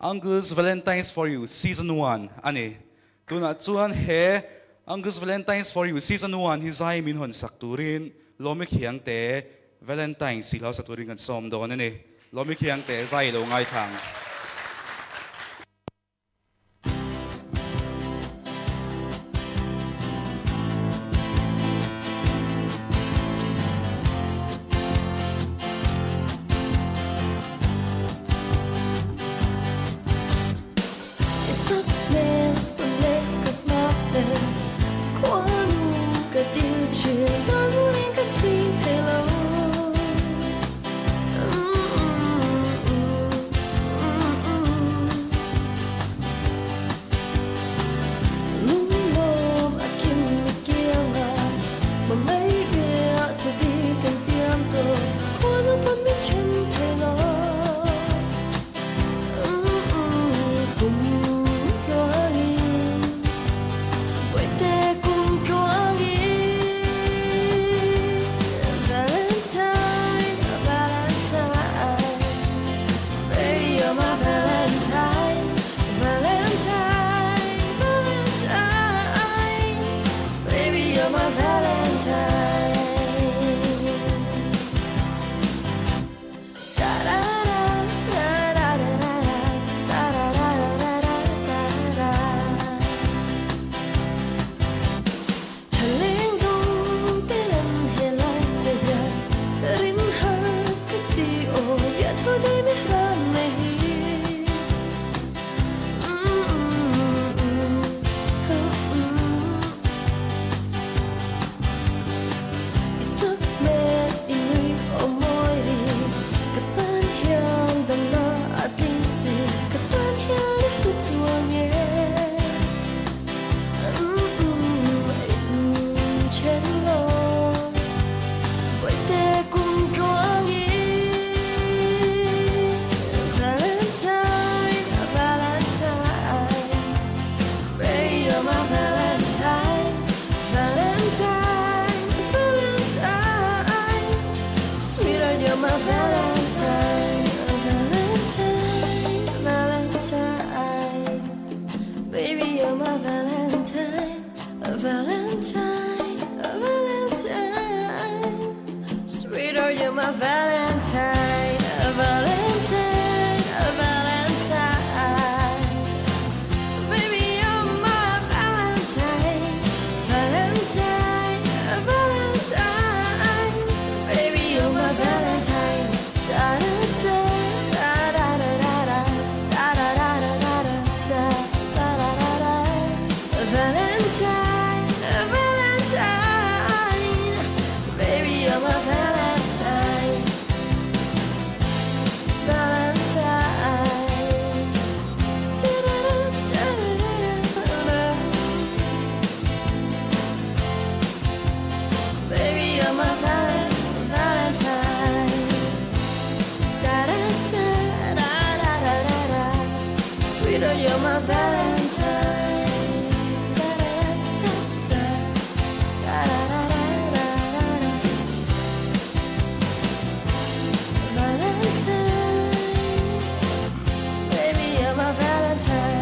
Uncle's Valentine's for You, Season 1. Ani, tuna chuan he Uncle's Valentine's for You, Season 1, hizai min hon sakturin, lomik hiang te, Valentine's silaw sa turing kan som doon ani, lomik hiang te, zai lo ngai thang. Valentine, baby, you're my Valentine.